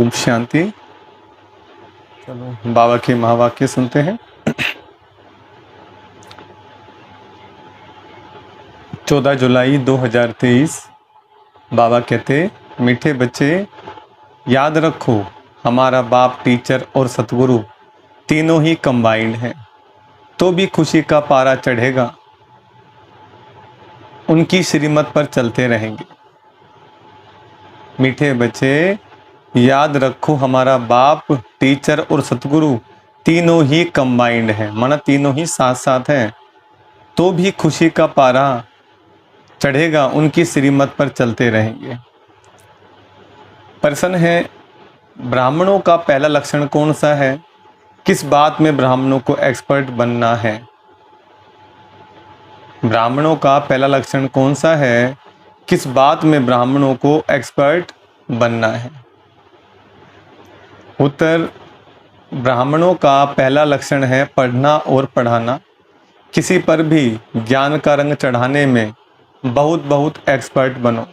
ओम शांति। चलो बाबा के महावाक्य सुनते हैं। 14 जुलाई 2023 बाबा कहते, मीठे बच्चे याद रखो, हमारा बाप, टीचर और सतगुरु तीनों ही कंबाइंड हैं, तो भी खुशी का पारा चढ़ेगा, उनकी श्रीमत पर चलते रहेंगे। मीठे बच्चे याद रखो, हमारा बाप, टीचर और सतगुरु तीनों ही कंबाइंड हैं, माना तीनों ही साथ साथ हैं, तो भी खुशी का पारा चढ़ेगा, उनकी श्रीमत पर चलते रहेंगे। प्रश्न है, ब्राह्मणों का पहला लक्षण कौन सा है? किस बात में ब्राह्मणों को एक्सपर्ट बनना है? ब्राह्मणों का पहला लक्षण कौन सा है? किस बात में ब्राह्मणों को एक्सपर्ट बनना है? उत्तर, ब्राह्मणों का पहला लक्षण है पढ़ना और पढ़ाना। किसी पर भी ज्ञान का रंग चढ़ाने में बहुत एक्सपर्ट बनो।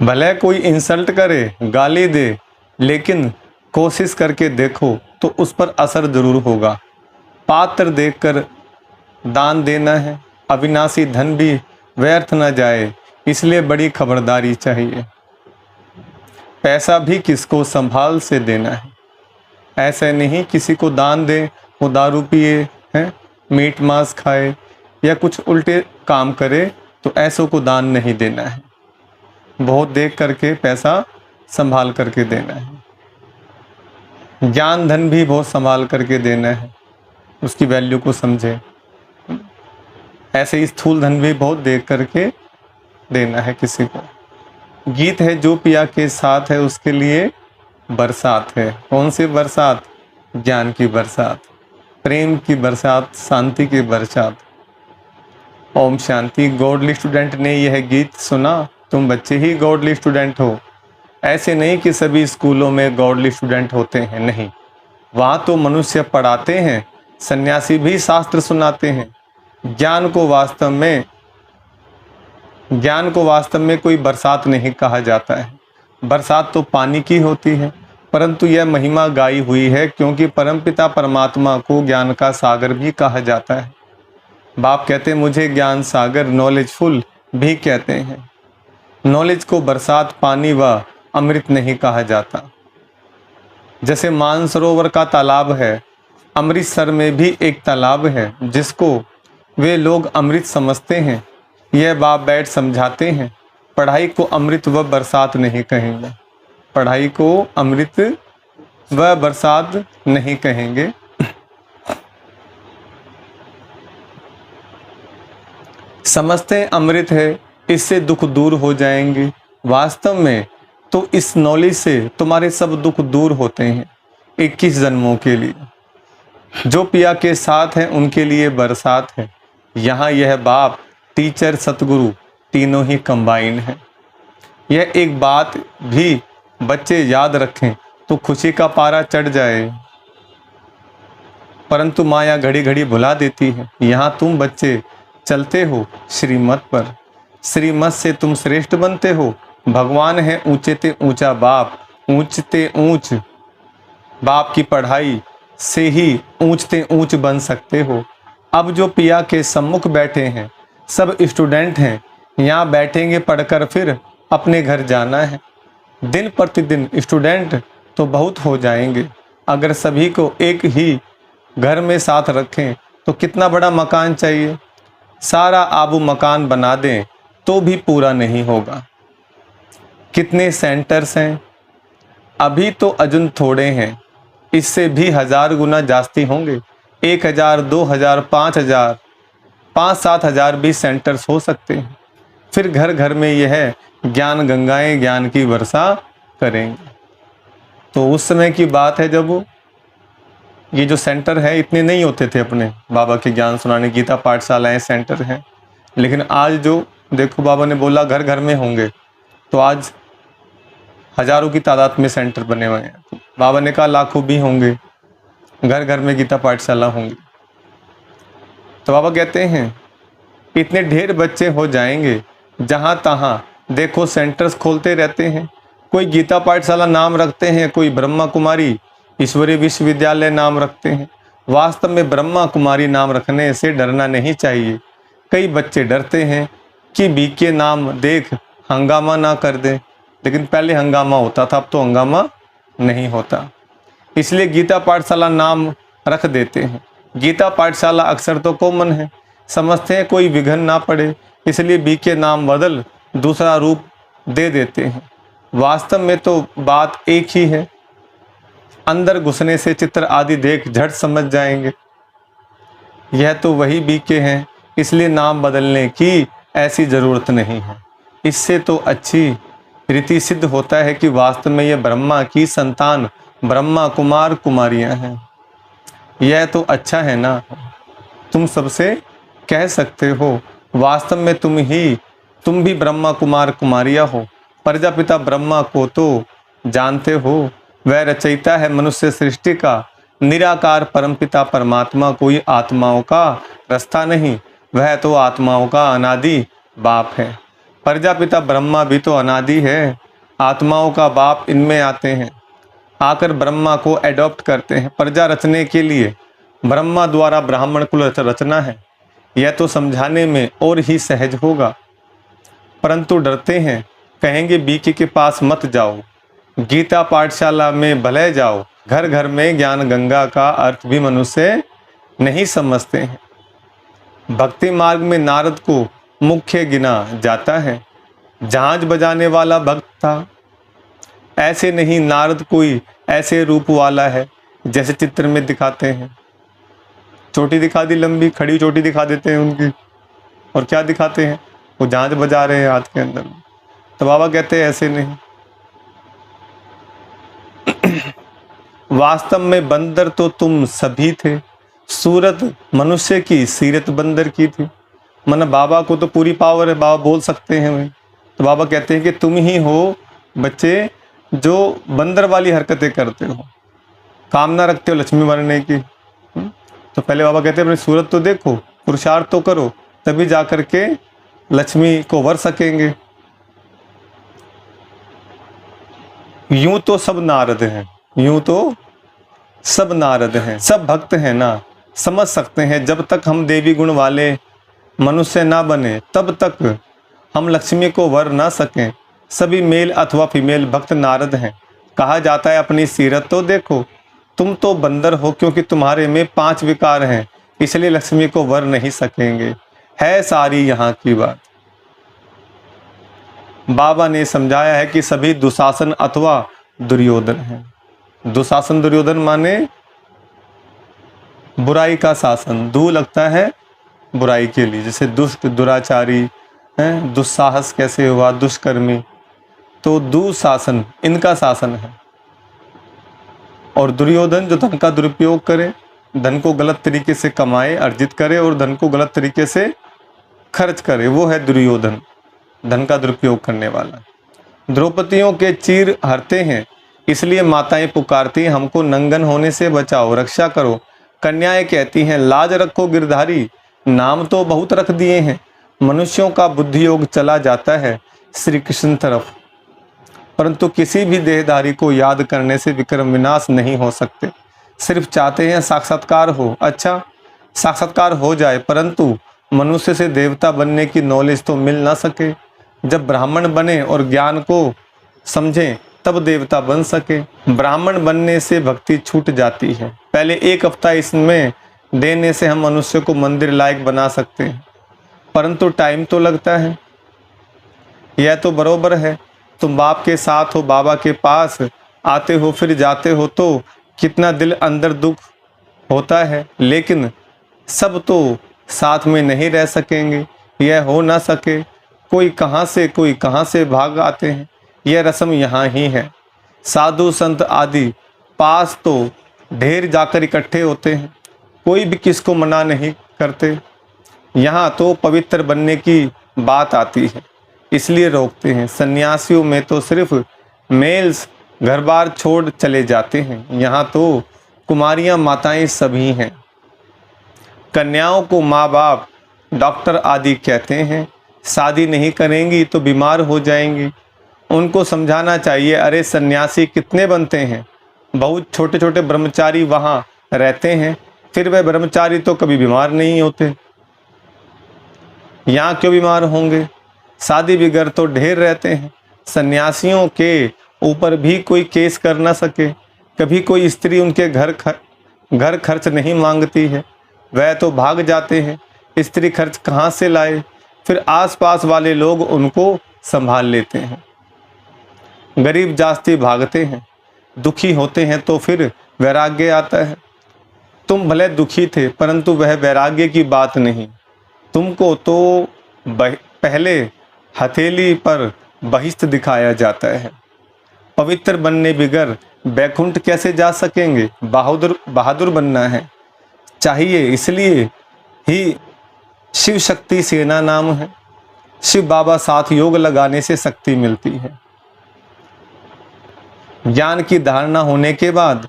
भले कोई इंसल्ट करे, गाली दे, लेकिन कोशिश करके देखो तो उस पर असर जरूर होगा। पात्र देखकर दान देना है, अविनाशी धन भी व्यर्थ न जाए, इसलिए बड़ी खबरदारी चाहिए। पैसा भी किसको संभाल से देना है, ऐसे नहीं किसी को दान दे, वो दारू पिए हैं, मीट मांस खाए या कुछ उल्टे काम करे, तो ऐसों को दान नहीं देना है। बहुत देख करके पैसा संभाल करके देना है। ज्ञान धन भी बहुत संभाल करके देना है, उसकी वैल्यू को समझे। ऐसे ही स्थूल धन भी बहुत देख करके देना है किसी को। गीत है, जो पिया के साथ है उसके लिए बरसात है। कौन सी बरसात? ज्ञान की बरसात, प्रेम की बरसात, शांति की बरसात। ओम शांति। गॉडली स्टूडेंट ने यह गीत सुना, तुम बच्चे ही गॉडली स्टूडेंट हो। ऐसे नहीं कि सभी स्कूलों में गॉडली स्टूडेंट होते हैं, नहीं, वहाँ तो मनुष्य पढ़ाते हैं, सन्यासी भी शास्त्र सुनाते हैं। ज्ञान को वास्तव में कोई बरसात नहीं कहा जाता है। बरसात तो पानी की होती है, परंतु यह महिमा गाई हुई है क्योंकि परमपिता परमात्मा को ज्ञान का सागर भी कहा जाता है। बाप कहते हैं, मुझे ज्ञान सागर, नॉलेजफुल भी कहते हैं। नॉलेज को बरसात, पानी व अमृत नहीं कहा जाता। जैसे मानसरोवर का तालाब है, अमृतसर में भी एक तालाब है जिसको वे लोग अमृत समझते हैं। यह बाप बैठ समझाते हैं, पढ़ाई को अमृत व बरसात नहीं कहेंगे। पढ़ाई को अमृत व बरसात नहीं कहेंगे। समझते हैं अमृत है, इससे दुख दूर हो जाएंगे। वास्तव में तो इस नॉलेज से तुम्हारे सब दुख दूर होते हैं 21 जन्मों के लिए। जो पिया के साथ हैं उनके लिए बरसात है। यहाँ यह बाप, टीचर, सतगुरु तीनों ही कंबाइंड हैं। यह एक बात भी बच्चे याद रखें तो खुशी का पारा चढ़ जाए, परंतु माया घड़ी घड़ी भुला देती है। यहाँ तुम बच्चे चलते हो श्रीमत पर, श्रीमत से तुम श्रेष्ठ बनते हो। भगवान है ऊंचे ते ऊंचा बाप, ऊंचते ऊंच बाप की पढ़ाई से ही ऊंचते ऊंच बन सकते हो। अब जो पिया के सम्मुख बैठे हैं सब स्टूडेंट हैं, यहाँ बैठेंगे पढ़कर फिर अपने घर जाना है। दिन प्रतिदिन स्टूडेंट तो बहुत हो जाएंगे। अगर सभी को एक ही घर में साथ रखें तो कितना बड़ा मकान चाहिए। सारा आबू मकान बना दें तो भी पूरा नहीं होगा। कितने सेंटर्स हैं? अभी तो अजुन थोड़े हैं, इससे भी 1000 गुना जास्ती होंगे। 1000, 2000, 5000, 5-7 हजार भी सेंटर्स हो सकते हैं। फिर घर घर में यह ज्ञान गंगाएं ज्ञान की वर्षा करेंगे। तो उस समय की बात है जब ये जो सेंटर है इतने नहीं होते थे अपने बाबा के ज्ञान सुनाने, गीता पाठशालाएं सेंटर हैं। लेकिन आज जो देखो, बाबा ने बोला घर घर में होंगे, तो आज हजारों की तादाद में सेंटर बने हुए हैं। बाबा ने कहा लाखों भी होंगे, घर घर में गीता पाठशाला होंगी। तो बाबा कहते हैं इतने ढेर बच्चे हो जाएंगे, जहां तहां देखो सेंटर्स खोलते रहते हैं। कोई गीता पाठशाला नाम रखते हैं, कोई ब्रह्मा कुमारी ईश्वरीय विश्वविद्यालय नाम रखते हैं। वास्तव में ब्रह्मा कुमारी नाम रखने से डरना नहीं चाहिए। कई बच्चे डरते हैं कि बीके नाम देख हंगामा ना कर दें, लेकिन पहले हंगामा होता था, अब तो हंगामा नहीं होता। इसलिए गीता पाठशाला नाम रख देते हैं। गीता पाठशाला अक्सर तो कॉमन है, समझते हैं कोई विघ्न ना पड़े, इसलिए बीके नाम बदल दूसरा रूप दे देते हैं। वास्तव में तो बात एक ही है। अंदर घुसने से चित्र आदि देख झट समझ जाएंगे यह तो वही बीके हैं, इसलिए नाम बदलने की ऐसी ज़रूरत नहीं है। इससे तो अच्छी रीति सिद्ध होता है कि वास्तव में यह ब्रह्मा की संतान ब्रह्मा कुमार कुमारियां हैं। यह तो अच्छा है ना, तुम सबसे कह सकते हो वास्तव में तुम भी ब्रह्मा कुमार कुमारियां हो। प्रजापिता ब्रह्मा को तो जानते हो, वह रचयिता है मनुष्य सृष्टि का। निराकार परमपिता परमात्मा कोई आत्माओं का रास्ता नहीं, वह तो आत्माओं का अनादि बाप है। प्रजापिता ब्रह्मा भी तो अनादि है, आत्माओं का बाप इनमें आते हैं, आकर ब्रह्मा को एडॉप्ट करते हैं। प्रजा रचने के लिए ब्रह्मा द्वारा ब्राह्मण कुल रचना है, यह तो समझाने में और ही सहज होगा, परंतु डरते हैं, कहेंगे बीके के पास मत जाओ, गीता पाठशाला में भले जाओ। घर घर में ज्ञान गंगा का अर्थ भी मनुष्य नहीं समझते हैं। भक्ति मार्ग में नारद को मुख्य गिना जाता है, झांझ बजाने वाला भक्त था। ऐसे नहीं, नारद कोई ऐसे रूप वाला है जैसे चित्र में दिखाते हैं। चोटी दिखा दी लंबी, खड़ी चोटी दिखा देते हैं उनकी, और क्या दिखाते हैं, वो झांझ बजा रहे हैं हाथ के अंदर। तो बाबा कहते हैं ऐसे नहीं। वास्तव में बंदर तो तुम सभी थे, सूरत मनुष्य की सीरत बंदर की थी। मन बाबा को तो पूरी पावर है, बाबा बोल सकते हैं वे। तो बाबा कहते हैं कि तुम ही हो बच्चे जो बंदर वाली हरकतें करते हो, कामना रखते हो लक्ष्मी बनने की। तो पहले बाबा कहते हैं अपनी सूरत तो देखो, पुरुषार्थ तो करो, तभी जाकर के लक्ष्मी को वर सकेंगे। यूं तो सब नारद हैं, यूं तो सब नारद हैं, सब भक्त हैं ना, समझ सकते हैं। जब तक हम देवी गुण वाले मनुष्य ना बने तब तक हम लक्ष्मी को वर ना सकें। सभी मेल अथवा फीमेल भक्त नारद हैं। कहा जाता है अपनी सीरत तो देखो, तुम तो बंदर हो क्योंकि तुम्हारे में 5 विकार हैं, इसलिए लक्ष्मी को वर नहीं सकेंगे। है सारी यहाँ की बात। बाबा ने समझाया है कि सभी दुशासन अथवा दुर्योधन हैं। दुशासन दुर्योधन माने बुराई का शासन, दू लगता है बुराई के लिए, जैसे दुष्ट दुराचारी हैं, दुस्साहस कैसे हुआ, दुष्कर्मी, तो दुशासन इनका शासन है। और दुर्योधन जो धन का दुरुपयोग करे, धन को गलत तरीके से कमाए, अर्जित करे और धन को गलत तरीके से खर्च करे, वो है दुर्योधन, धन का दुरुपयोग करने वाला। द्रौपदियों के चीर हरते हैं, इसलिए माताएं पुकारती हैं हमको नंगन होने से बचाओ, रक्षा करो। कन्याएं कहती हैं लाज रखो गिरधारी, नाम तो बहुत रख दिए हैं। मनुष्यों का बुद्धि योग चला जाता है श्री कृष्ण तरफ, परंतु किसी भी देहधारी को याद करने से विक्रम विनाश नहीं हो सकते। सिर्फ चाहते हैं साक्षात्कार हो। अच्छा, साक्षात्कार हो जाए, परंतु मनुष्य से देवता बनने की नॉलेज तो मिल ना सके। जब ब्राह्मण बने और ज्ञान को समझें तब देवता बन सके। ब्राह्मण बनने से भक्ति छूट जाती है। पहले 1 हफ्ता इसमें देने से हम मनुष्य को मंदिर लायक बना सकते हैं, परंतु टाइम तो लगता है। यह तो बरोबर है, तुम बाप के साथ हो, बाबा के पास आते हो फिर जाते हो, तो कितना दिल अंदर दुख होता है, लेकिन सब तो साथ में नहीं रह सकेंगे, यह हो ना सके। कोई कहाँ से भाग आते हैं, यह रस्म यहाँ ही है। साधु संत आदि पास तो ढेर जाकर इकट्ठे होते हैं, कोई भी किसको मना नहीं करते। यहाँ तो पवित्र बनने की बात आती है, इसलिए रोकते हैं। सन्यासियों में तो सिर्फ मेल्स घर बार छोड़ चले जाते हैं, यहाँ तो कुमारियाँ माताएं सभी हैं। कन्याओं को माँ बाप डॉक्टर आदि कहते हैं, शादी नहीं करेंगी तो बीमार हो जाएंगी। उनको समझाना चाहिए, अरे सन्यासी कितने बनते हैं, बहुत छोटे छोटे ब्रह्मचारी वहाँ रहते हैं, फिर वह ब्रह्मचारी तो कभी बीमार नहीं होते, यहाँ क्यों बीमार होंगे। शादी बिगर तो ढेर रहते हैं, सन्यासियों के ऊपर भी कोई केस कर ना सके, कभी कोई स्त्री उनके घर खर्च नहीं मांगती है, वह तो भाग जाते हैं, स्त्री खर्च कहाँ से लाए, फिर आसपास वाले लोग उनको संभाल लेते हैं। गरीब जास्ती भागते हैं, दुखी होते हैं तो फिर वैराग्य आता है। तुम भले दुखी थे परंतु वह वैराग्य की बात नहीं, तुमको तो पहले हथेली पर बहिष्ठ दिखाया जाता है। पवित्र बनने बिगर बैकुंठ कैसे जा सकेंगे, बहादुर बनना है चाहिए, इसलिए ही शिव शक्ति सेना नाम है। शिव बाबा साथ योग लगाने से शक्ति मिलती है। ज्ञान की धारणा होने के बाद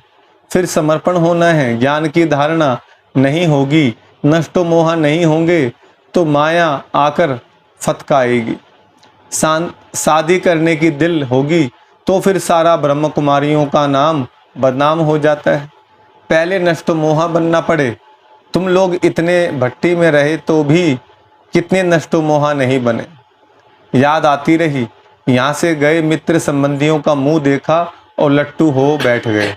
फिर समर्पण होना है। ज्ञान की धारणा नहीं होगी, नष्टो मोहा नहीं होंगे तो माया आकर फतकाएगी। शादी करने की दिल होगी तो फिर सारा ब्रह्म कुमारियों का नाम बदनाम हो जाता है। पहले नष्ट मोहा बनना पड़े। तुम लोग इतने भट्टी में रहे तो भी कितने नष्ट मोहा नहीं बने। याद आती रही, यहाँ से गए मित्र संबंधियों का मुंह देखा और लट्टू हो बैठ गए।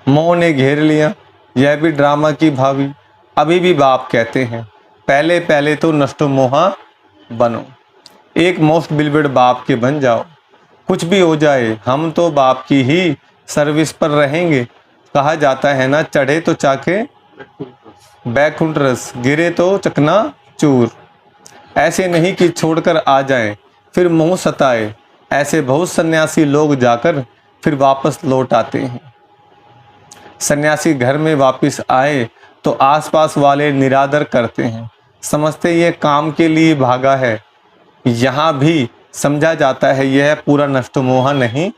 मोह ने घेर लिया, यह भी ड्रामा की भावी। अभी भी बाप कहते हैं पहले पहले तो नष्ट मोहा बनो, एक मोस्ट बिलवेड बाप के बन जाओ। कुछ भी हो जाए हम तो बाप की ही सर्विस पर रहेंगे। कहा जाता है ना, चढ़े तो चाके बैकुंठ रस, गिरे तो चकना चूर। ऐसे नहीं कि छोड़कर आ जाएं फिर मोह सताए। ऐसे बहुत सन्यासी लोग जाकर फिर वापस लौट आते हैं। सन्यासी घर में वापस आए तो आसपास वाले निरादर करते हैं, समझते ये काम के लिए भागा है। यहाँ भी समझा जाता है यह पूरा नष्ट मोह नहीं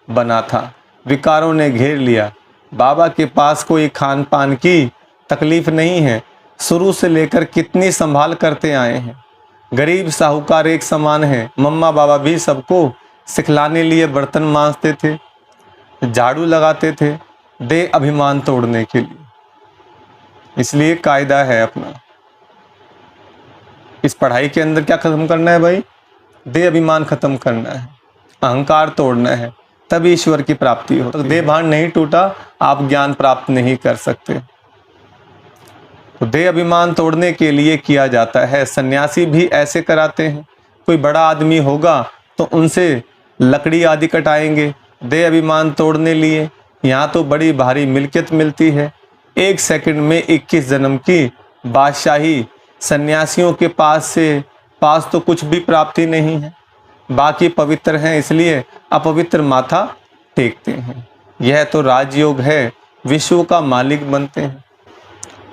बना था, विकारों ने घेर लिया। बाबा के पास कोई खान पान की तकलीफ नहीं है, शुरू से लेकर कितनी संभाल करते आए हैं। गरीब साहूकार एक समान है। मम्मा बाबा भी सबको सिखलाने लिए बर्तन मांजते थे, झाड़ू लगाते थे, दे अभिमान तोड़ने के लिए। इसलिए कायदा है अपना। इस पढ़ाई के अंदर क्या खत्म करना है भाई? दे अभिमान खत्म करना है, अहंकार तोड़ना है, तब ईश्वर की प्राप्ति हो। तो देह भान नहीं टूटा, आप ज्ञान प्राप्त नहीं कर सकते। तो देह अभिमान तोड़ने के लिए किया जाता है। सन्यासी भी ऐसे कराते हैं। कोई बड़ा आदमी होगा तो उनसे लकड़ी आदि कटाएंगे देह अभिमान तोड़ने लिए। यहाँ तो बड़ी भारी मिल्कियत मिलती है। 1 सेकंड में 21 जन्म की बादशाही। सन्यासियों के पास तो कुछ भी प्राप्ति नहीं है। बाकी पवित्र हैं इसलिए अपवित्र माथा टेकते हैं। यह तो राजयोग है, विश्व का मालिक बनते हैं।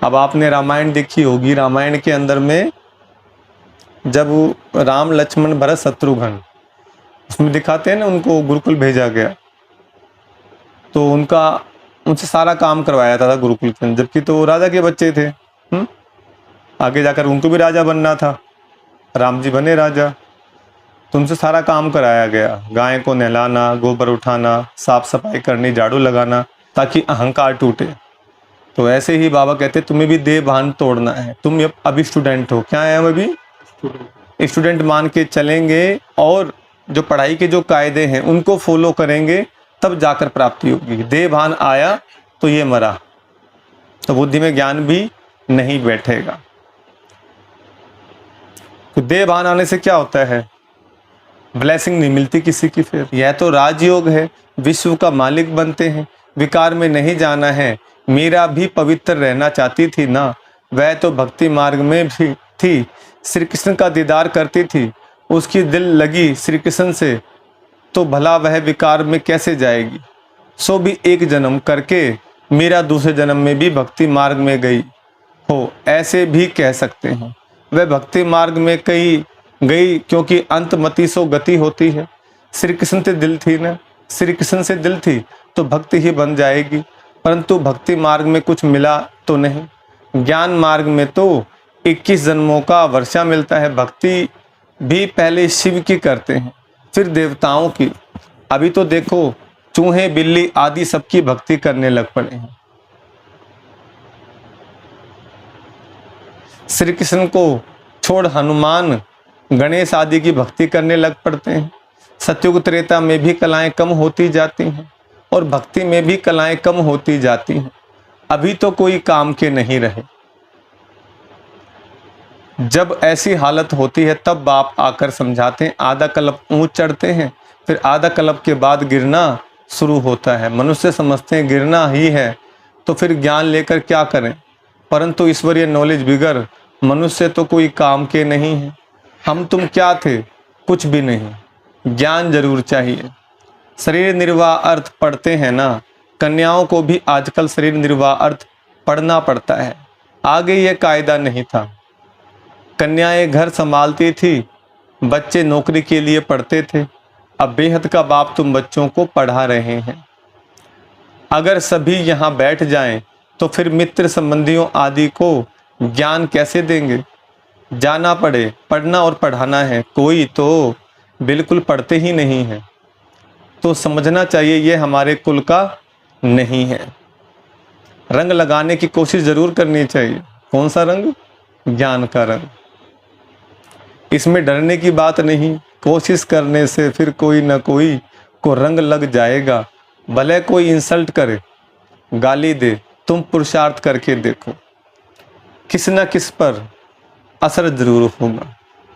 अब आपने रामायण देखी होगी। रामायण के अंदर में जब राम लक्ष्मण भरत शत्रुघ्न, उसमें दिखाते हैं ना उनको गुरुकुल भेजा गया, तो उनसे सारा काम करवाया था गुरुकुल के अंदर। जबकि तो वो राजा के बच्चे थे। आगे जाकर उनको भी राजा बनना था। राम जी बने राजा, तो उनसे सारा काम कराया गया। गाय को नहलाना, गोबर उठाना, साफ सफाई करनी, झाड़ू लगाना, ताकि अहंकार टूटे। तो ऐसे ही बाबा कहते तुम्हें भी देह भान तोड़ना है। तुम अभी स्टूडेंट हो। क्या है? हम अभी स्टूडेंट मान के चलेंगे और जो पढ़ाई के जो कायदे हैं उनको फॉलो करेंगे, तब जाकर प्राप्ति होगी। देह भान आया तो ये मरा, तो बुद्धि में ज्ञान भी नहीं बैठेगा। तो देह भान आने से क्या होता है? ब्लेसिंग नहीं मिलती किसी की। फिर यह तो राजयोग है, विश्व का मालिक बनते हैं। विकार में नहीं जाना है। मीरा भी पवित्र रहना चाहती थी ना, वह तो भक्ति मार्ग में भी थी। श्री कृष्ण का दीदार करती थी, उसकी दिल लगी श्री कृष्ण से, तो भला वह विकार में कैसे जाएगी? सो भी एक जन्म करके मीरा दूसरे जन्म में भी भक्ति मार्ग में गई हो, ऐसे भी कह सकते हैं। वह भक्ति मार्ग में गई क्योंकि अंतमति सो गति होती है। श्री कृष्ण से दिल थी ना, श्री कृष्ण से दिल थी तो भक्ति ही बन जाएगी। परंतु भक्ति मार्ग में कुछ मिला तो नहीं। ज्ञान मार्ग में तो 21 जन्मों का वर्षा मिलता है। भक्ति भी पहले शिव की करते हैं, फिर देवताओं की। अभी तो देखो चूहे बिल्ली आदि सबकी भक्ति करने लग पड़े हैं। श्री कृष्ण को छोड़ हनुमान गणेश आदि की भक्ति करने लग पड़ते हैं। सतयुग त्रेता में भी कलाएं कम होती जाती हैं और भक्ति में भी कलाएं कम होती जाती हैं। अभी तो कोई काम के नहीं रहे। जब ऐसी हालत होती है तब बाप आकर समझाते हैं। आधा कल्प ऊंच चढ़ते हैं, फिर आधा कल्प के बाद गिरना शुरू होता है। मनुष्य समझते हैं गिरना ही है, तो फिर ज्ञान लेकर क्या करें, परंतु ईश्वरीय नॉलेज बिगर मनुष्य तो कोई काम के नहीं है। हम तुम क्या थे, कुछ भी नहीं। ज्ञान जरूर चाहिए। शरीर निर्वाह अर्थ पढ़ते हैं ना, कन्याओं को भी आजकल शरीर निर्वाह अर्थ पढ़ना पड़ता है। आगे ये कायदा नहीं था। कन्याएं घर संभालती थी, बच्चे नौकरी के लिए पढ़ते थे। अब बेहद का बाप तुम बच्चों को पढ़ा रहे हैं। अगर सभी यहाँ बैठ जाएं तो फिर मित्र संबंधियों आदि को ज्ञान कैसे देंगे। जाना पड़े, पढ़ना और पढ़ाना है। कोई तो बिल्कुल पढ़ते ही नहीं है, तो समझना चाहिए ये हमारे कुल का नहीं है। रंग लगाने की कोशिश जरूर करनी चाहिए। कौन सा रंग? ज्ञान का रंग। इसमें डरने की बात नहीं। कोशिश करने से फिर कोई ना कोई को रंग लग जाएगा। भले कोई इंसल्ट करे, गाली दे, तुम पुरुषार्थ करके देखो, किस न किस पर असर जरूर होगा।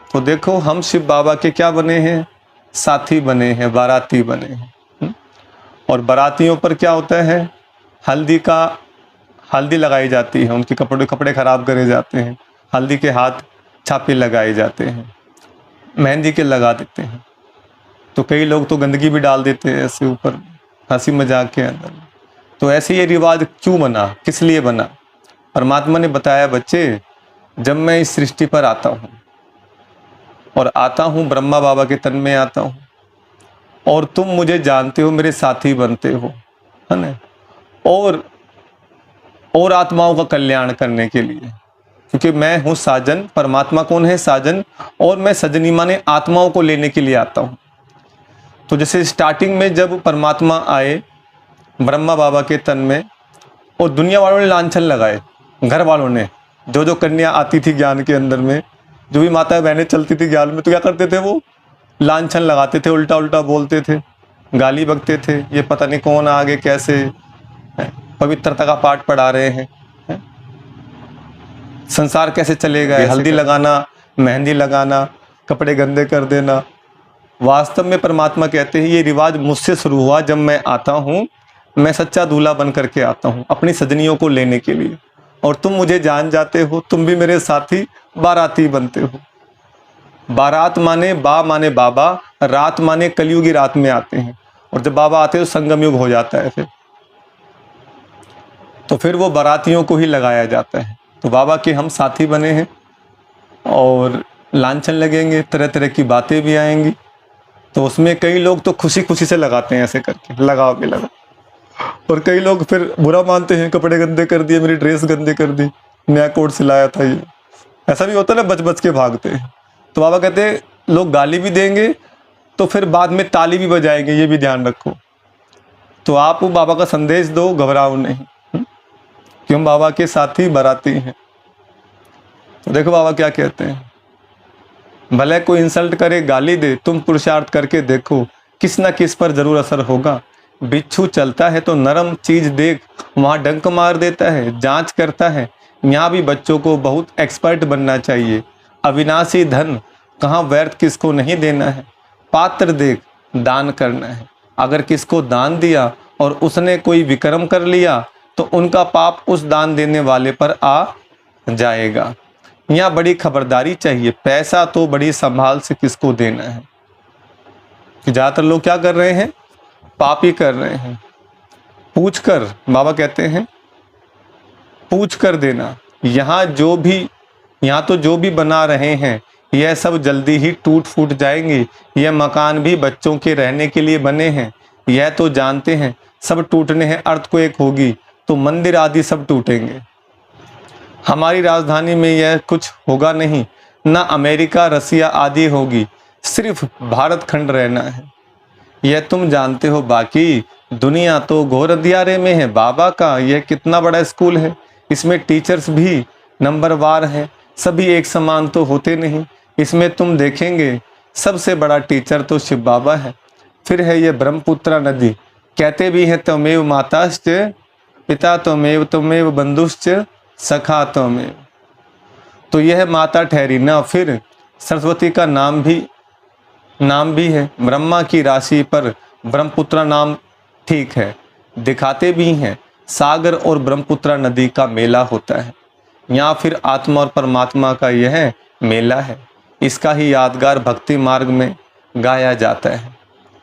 तो देखो हम शिव बाबा के क्या बने हैं? साथी बने हैं, बाराती बने हैं। और बारातियों पर क्या होता है? हल्दी लगाई जाती है, उनके कपड़े खराब करे जाते हैं, हल्दी के हाथ छापे लगाए जाते हैं, मेहंदी के लगा देते हैं। तो कई लोग तो गंदगी भी डाल देते हैं ऐसे ऊपर, हंसी मजाक के अंदर। तो ऐसे ये रिवाज क्यों बना, किस लिए बना? परमात्मा ने बताया, बच्चे जब मैं इस सृष्टि पर आता हूँ और आता हूँ ब्रह्मा बाबा के तन में आता हूँ, और तुम मुझे जानते हो, मेरे साथी बनते हो, है ना, और आत्माओं का कल्याण करने के लिए, क्योंकि मैं हूँ साजन। परमात्मा कौन है? साजन। और मैं सजनी माने आत्माओं को लेने के लिए आता हूँ। तो जैसे स्टार्टिंग में जब परमात्मा आए ब्रह्मा बाबा के तन में, और दुनिया वालों ने लांछन लगाए, घर वालों ने, जो कन्या आती थी ज्ञान के अंदर में, जो भी माता बहनें चलती थी ज्ञान में, तो क्या करते थे? वो लांछन लगाते थे, उल्टा उल्टा बोलते थे, गाली बकते थे। ये पता नहीं कौन आगे कैसे पवित्रता का पाठ पढ़ा रहे हैं, संसार कैसे चलेगा, हल्दी लगाना, मेहंदी लगाना, कपड़े गंदे कर देना। वास्तव में परमात्मा कहते हैं ये रिवाज मुझसे शुरू हुआ। जब मैं आता हूँ, मैं सच्चा दूल्हा बन करके आता हूँ अपनी सजनियों को लेने के लिए, और तुम मुझे जान जाते हो, तुम भी मेरे साथी बाराती बनते हो। बारात माने माने बाबा, रात माने कलयुगी रात में आते हैं, और जब बाबा आते हैं तो संगम युग हो जाता है। फिर वो बारातियों को ही लगाया जाता है। तो बाबा के हम साथी बने हैं, और लांछन लगेंगे, तरह तरह की बातें भी आएंगी। तो उसमें कई लोग तो खुशी खुशी से लगाते हैं, ऐसे करके लगाओ के लगा, और कई लोग फिर बुरा मानते हैं, कपड़े गंदे कर दिए, मेरी ड्रेस गंदे कर दी, नया कोट सिलाया था, ये ऐसा भी होता है ना, बच बच के भागते हैं। तो बाबा कहते हैं लोग गाली भी देंगे तो फिर बाद में ताली भी बजाएंगे, ये भी ध्यान रखो। तो आप बाबा का संदेश दो, घबराओ नहीं, कि हम बाबा के साथी बाराती हैं। तो देखो बाबा क्या कहते हैं, भले कोई इंसल्ट करे, गाली दे, तुम पुरुषार्थ करके देखो, किस ना किस पर जरूर असर होगा। बिच्छू चलता है तो नरम चीज देख वहां डंक मार देता है, जांच करता है। यहाँ भी बच्चों को बहुत एक्सपर्ट बनना चाहिए। अविनाशी धन कहाँ व्यर्थ किसको नहीं देना है। पात्र देख, दान करना है। अगर किसको दान दिया और उसने कोई विक्रम कर लिया तो उनका पाप उस दान देने वाले पर आ जाएगा। यहाँ बड़ी खबरदारी चाहिए। पैसा तो बड़ी संभाल से किसको देना है, कि ज्यादातर लोग क्या कर रहे हैं, पाप ही कर रहे हैं। पूछ कर, बाबा कहते हैं पूछ कर देना। यहाँ तो जो भी बना रहे हैं यह सब जल्दी ही टूट फूट जाएंगे। यह मकान भी बच्चों के रहने के लिए बने हैं, यह तो जानते हैं सब टूटने हैं। अर्थक्वेक होगी तो मंदिर आदि सब टूटेंगे। हमारी राजधानी में यह कुछ होगा नहीं, ना अमेरिका रसिया आदि होगी। सिर्फ भारत खंड रहना है, यह तुम जानते हो, बाकी दुनिया तो घोर अंधियारे में है। बाबा का यह कितना बड़ा स्कूल है, इसमें टीचर्स भी नंबरवार हैं, सभी एक समान तो होते नहीं। इसमें तुम देखेंगे सबसे बड़ा टीचर तो शिव बाबा है। फिर है ये ब्रह्मपुत्रा नदी, कहते भी हैं त्वमेव माताश्च पिता त्वमेव बंधुश्च सखा त्वमेव। तो यह माता ठहरी ना। फिर सरस्वती का नाम भी है। ब्रह्मा की राशि पर ब्रह्मपुत्रा नाम ठीक है, दिखाते भी हैं। सागर और ब्रह्मपुत्रा नदी का मेला होता है, या फिर आत्मा और परमात्मा का यह मेला है। इसका ही यादगार भक्ति मार्ग में गाया जाता है।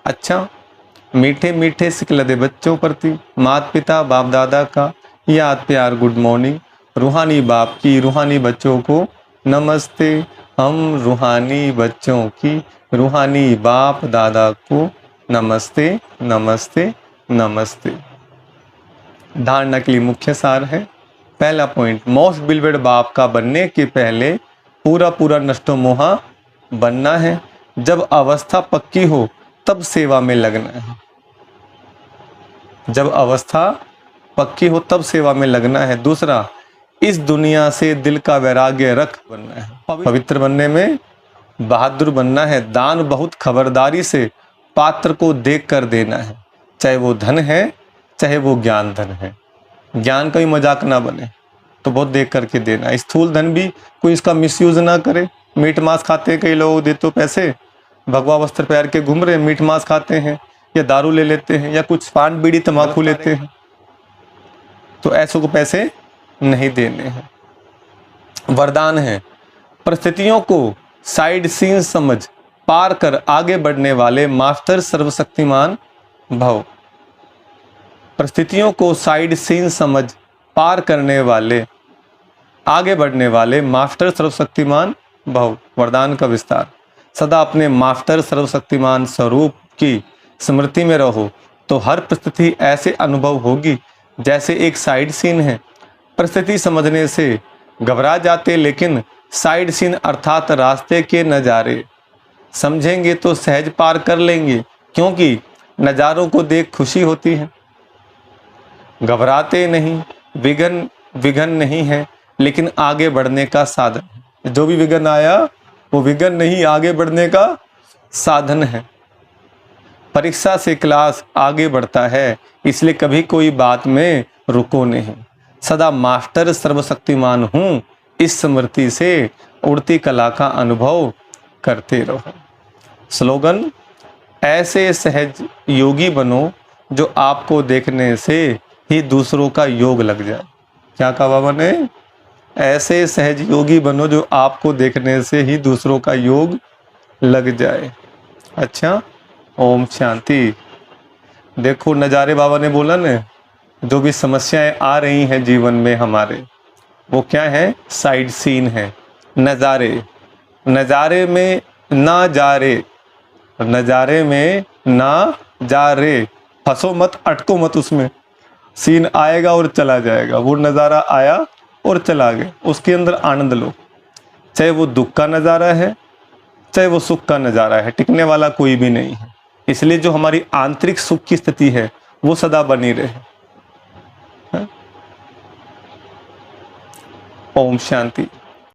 अच्छा, मीठे मीठे सिकलदे बच्चों प्रति माता पिता बाप दादा का याद प्यार गुड मॉर्निंग। रूहानी बाप की रूहानी बच्चों को नमस्ते। हम रूहानी बच्चों की रूहानी बाप दादा को नमस्ते नमस्ते नमस्ते। धारणा के लिए मुख्य सार है। पहला पॉइंट, मोस्ट बिलीवेड बाप का बनने के पहले पूरा नष्टो मोहा बनना है। जब अवस्था पक्की हो तब सेवा में लगना है। जब अवस्था पक्की हो तब सेवा में लगना है। दूसरा, इस दुनिया से दिल का वैराग्य रख बनना है। पवित्र बनने में बहादुर बनना है। दान बहुत खबरदारी से पात्र को देख कर देना है, चाहे वो धन है चाहे वो ज्ञान धन है। ज्ञान का भी मजाक ना बने तो बहुत देख करके देना। स्थूल धन भी कोई इसका मिसयूज ना करे। मीट मांस खाते हैं कई लोग, दे तो पैसे, भगवा वस्त्र पहन के घूम रहे, मीट मांस खाते हैं या दारू ले लेते हैं या कुछ पान बीड़ी तंबाकू लेते हैं, तो ऐसों को पैसे नहीं देने हैं। वरदान है, परिस्थितियों को साइड सीन समझ पार कर आगे बढ़ने वाले मास्टर सर्वशक्तिमान भव। परिस्थितियों को साइड सीन समझ पार करने वाले आगे बढ़ने वाले मास्टर सर्वशक्तिमान भव। वरदान का विस्तार, सदा अपने मास्टर सर्वशक्तिमान स्वरूप की स्मृति में रहो तो हर परिस्थिति ऐसे अनुभव होगी जैसे एक साइड सीन है। परिस्थिति समझने से घबरा जाते, लेकिन साइड सीन अर्थात रास्ते के नज़ारे समझेंगे तो सहज पार कर लेंगे, क्योंकि नज़ारों को देख खुशी होती है। घबराते नहीं, विघन नहीं है, लेकिन आगे बढ़ने का साधन। जो भी विघन आया वो विघन नहीं, आगे बढ़ने का साधन है। परीक्षा से क्लास आगे बढ़ता है, इसलिए कभी कोई बात में रुको नहीं। सदा मास्टर सर्वशक्तिमान हूँ इस स्मृति से उड़ती कला का अनुभव करते रहो। स्लोगन, ऐसे सहज योगी बनो जो आपको देखने से ही दूसरों का योग लग जाए। क्या कहा बाबा ने? ऐसे सहज योगी बनो जो आपको देखने से ही दूसरों का योग लग जाए। अच्छा, ओम शांति। देखो नज़ारे बाबा ने बोला न, जो भी समस्याएं आ रही हैं जीवन में हमारे, वो क्या है? साइड सीन है, नज़ारे। नज़ारे में ना जा रे, नज़ारे में ना जा रे, फंसो मत, अटको मत उसमें। सीन आएगा और चला जाएगा, वो नज़ारा आया और चला गया, उसके अंदर आनंद लो। चाहे वो दुख का नज़ारा है चाहे वो सुख का नज़ारा है, टिकने वाला कोई भी नहीं है। इसलिए जो हमारी आंतरिक सुख की स्थिति है वो सदा बनी रहे। ओम शांति।